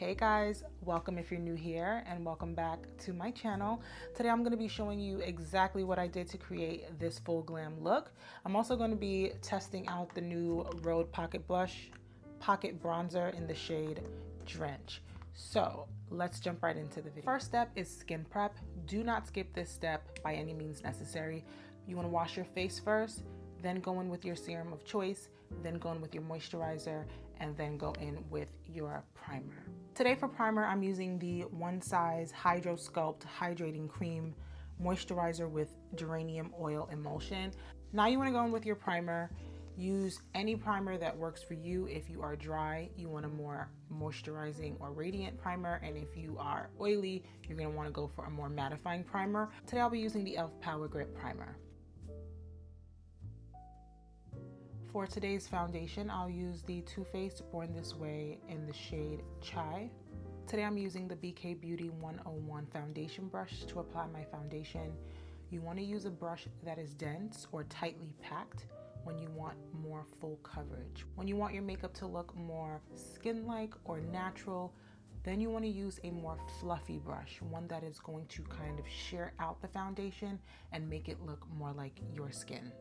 Hey guys, welcome if you're new here and welcome back to my channel. Today I'm going to be showing you exactly what I did to create this full glam look. I'm also going to be testing out the new Rhode pocket bronzer in the shade Drench. So let's jump right into the video. First step is skin prep. Do not skip this step by any means necessary. You want to wash your face first, then go in with your serum of choice, then go in with your moisturizer, and then go in with your primer. Today for primer, I'm using the One Size Hydrosculpt Hydrating Cream Moisturizer with Geranium Oil Emulsion. Now you want to go in with your primer. Use any primer that works for you. If you are dry, you want a more moisturizing or radiant primer, and if you are oily, you're going to want to go for a more mattifying primer. Today I'll be using the e.l.f. Power Grip Primer. For today's foundation, I'll use the Too Faced Born This Way in the shade Chai. Today I'm using the BK Beauty 101 foundation brush to apply my foundation. You want to use a brush that is dense or tightly packed when you want more full coverage. When you want your makeup to look more skin-like or natural, then you want to use a more fluffy brush, one that is going to kind of sheer out the foundation and make it look more like your skin.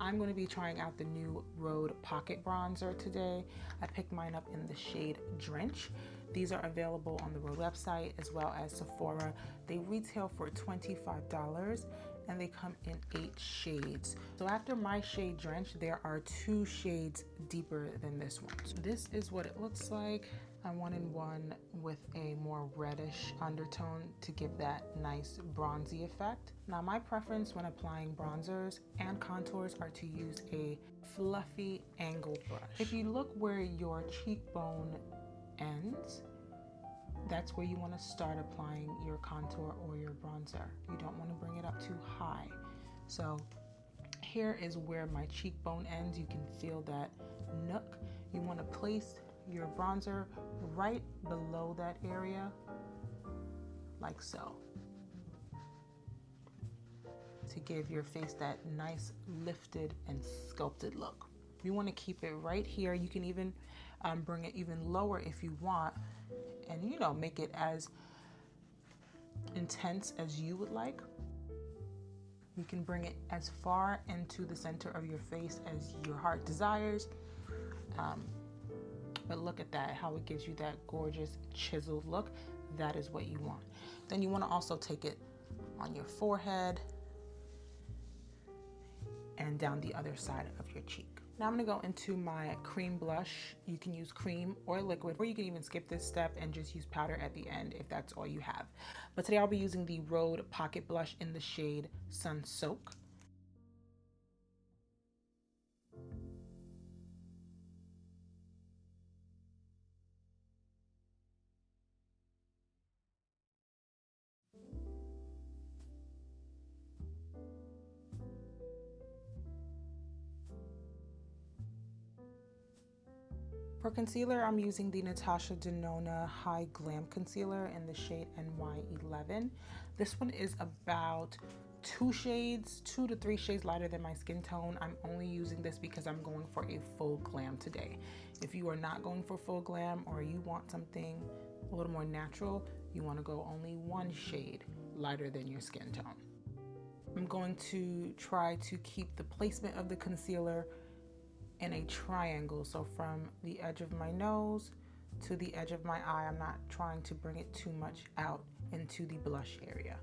I'm going to be trying out the new Rhode pocket bronzer today. I picked mine up in the shade Drench. These are available on the Rhode website as well as Sephora. They retail for $25 and they come in 8 shades. So after my shade Drench, there are 2 shades deeper than this one. So this is what it looks like. I wanted one with a more reddish undertone to give that nice bronzy effect. Now my preference when applying bronzers and contours are to use a fluffy angled brush. If you look where your cheekbone ends, that's where you want to start applying your contour or your bronzer. You don't want to bring it up too high. So here is where my cheekbone ends. You can feel that nook. You want to place your bronzer right below that area, like so, to give your face that nice lifted and sculpted look. You want to keep it right here. You can even bring it even lower if you want, and make it as intense as you would like. You can bring it as far into the center of your face as your heart desires. But look at that, how it gives you that gorgeous chiseled look. That is what you want. Then you want to also take it on your forehead and down the other side of your cheek. Now I'm going to go into my cream blush. You can use cream or liquid, or you can even skip this step and just use powder at the end if that's all you have. But today I'll be using the Rhode Pocket Blush in the shade Sun Soak. For concealer, I'm using the Natasha Denona Hy-Glam concealer in the shade NY11. This one is about 2 to 3 shades lighter than my skin tone. I'm only using this because I'm going for a full glam today. If you are not going for full glam or you want something a little more natural, you want to go only 1 shade lighter than your skin tone. I'm going to try to keep the placement of the concealer in a triangle, so from the edge of my nose to the edge of my eye. I'm not trying to bring it too much out into the blush area.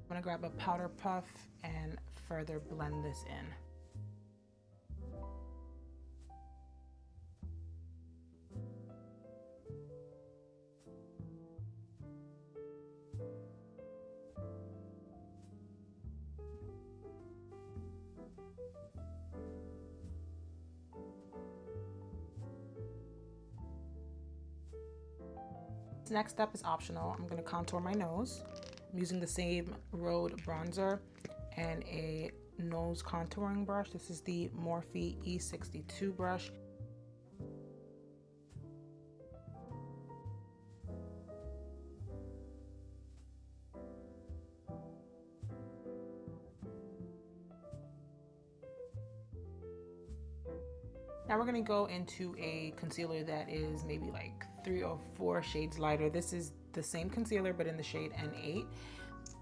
I'm gonna grab a powder puff and further blend this in. next step is optional. I'm gonna contour my nose. I'm using the same Rhode bronzer and a nose contouring brush. This is the Morphe E62 brush. Now we're gonna go into a concealer that is maybe like 3 or 4 shades lighter. This is the same concealer, but in the shade N8.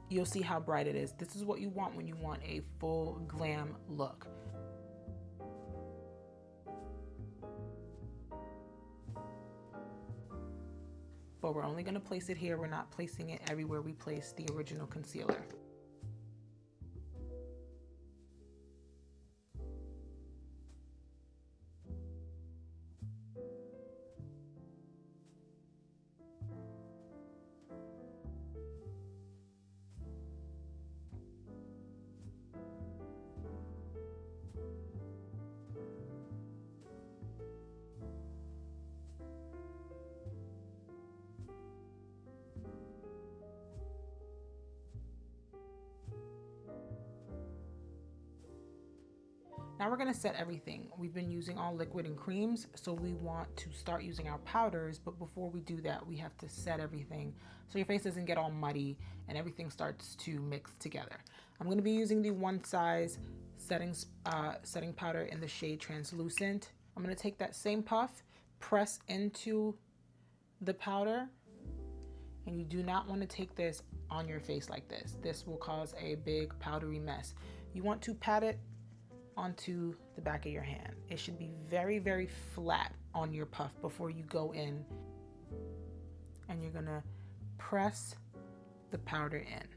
You'll see how bright it is. This is what you want when you want a full glam look. But we're only gonna place it here. We're not placing it everywhere we place the original concealer. Now we're gonna set everything. We've been using all liquid and creams, so we want to start using our powders, but before we do that, we have to set everything so your face doesn't get all muddy and everything starts to mix together. I'm gonna be using the One Size setting powder in the shade Translucent. I'm gonna take that same puff, press into the powder, and you do not wanna take this on your face like this. This will cause a big powdery mess. You want to pat it onto the back of your hand. It should be very, very flat on your puff before you go in, and you're gonna press the powder in.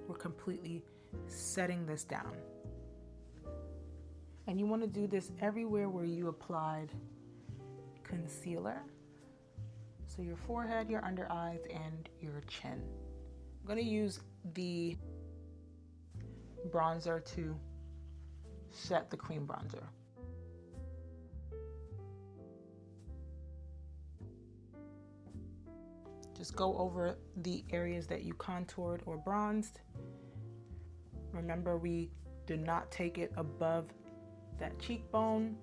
We're completely setting this down. And you want to do this everywhere where you applied concealer. So your forehead, your under eyes, and your chin. I'm going to use the bronzer to set the cream bronzer. Just go over the areas that you contoured or bronzed. Remember, we do not take it above that cheekbone.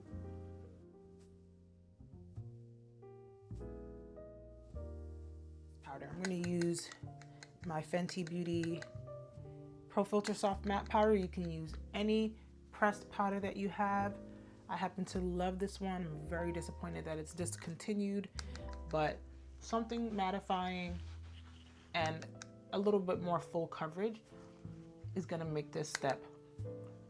Powder. I'm going to use my Fenty Beauty Pro Filter Soft Matte Powder. You can use any pressed powder that you have. I happen to love this one. I'm very disappointed that it's discontinued, but something mattifying and a little bit more full coverage is gonna make this step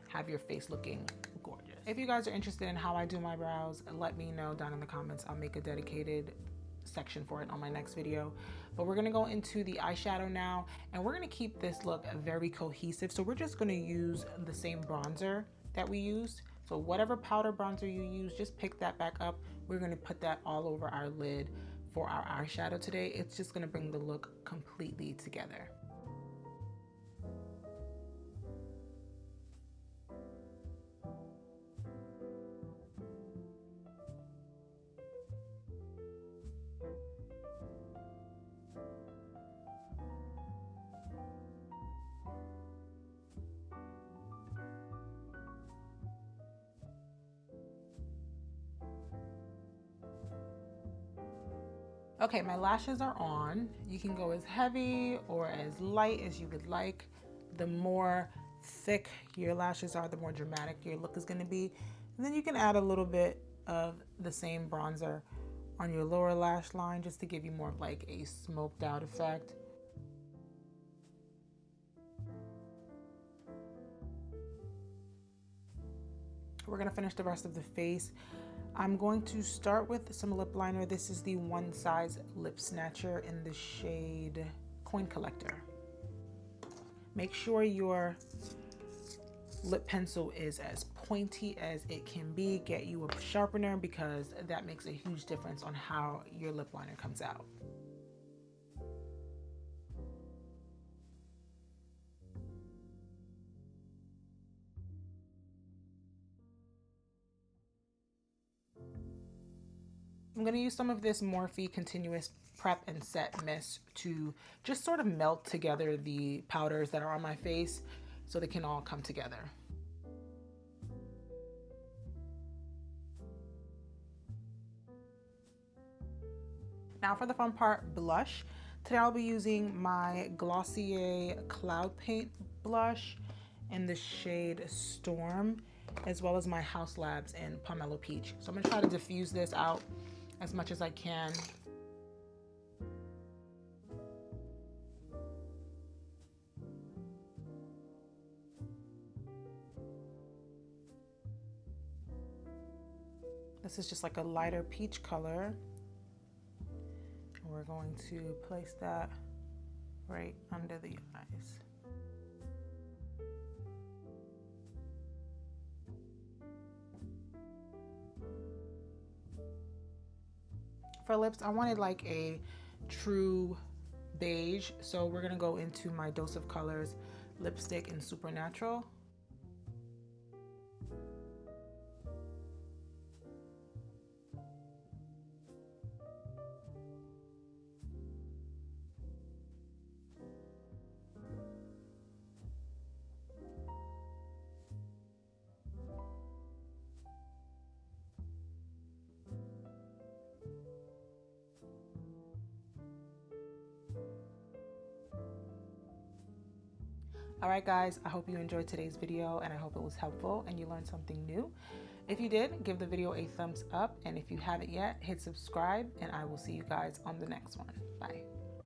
have your face looking gorgeous. If you guys are interested in how I do my brows, let me know down in the comments. I'll make a dedicated section for it on my next video. But we're gonna go into the eyeshadow now, and we're gonna keep this look very cohesive. So we're just gonna use the same bronzer that we used. So whatever powder bronzer you use, just pick that back up. We're gonna put that all over our lid for our eyeshadow today. It's just gonna bring the look completely together. Okay, my lashes are on. You can go as heavy or as light as you would like. The more thick your lashes are, the more dramatic your look is gonna be. And then you can add a little bit of the same bronzer on your lower lash line just to give you more of like a smoked out effect. We're gonna finish the rest of the face. I'm going to start with some lip liner. This is the One Size Lip Snatcher in the shade Coin Collector. Make sure your lip pencil is as pointy as it can be. Get you a sharpener because that makes a huge difference on how your lip liner comes out. I'm going to use some of this Morphe Continuous Prep and Set Mist to just sort of melt together the powders that are on my face so they can all come together. Now for the fun part, blush. Today I'll be using my Glossier Cloud Paint blush in the shade Storm, as well as my Haus Labs in Pomelo Peach. So I'm gonna try to diffuse this out as much as I can. This is just like a lighter peach color. We're going to place that right under the eyes. For lips, I wanted like a true beige, so we're gonna go into my Dose of Colors lipstick in Supernatural. All right, guys, I hope you enjoyed today's video and I hope it was helpful and you learned something new. If you did, give the video a thumbs up, and if you haven't yet, hit subscribe, and I will see you guys on the next one. Bye.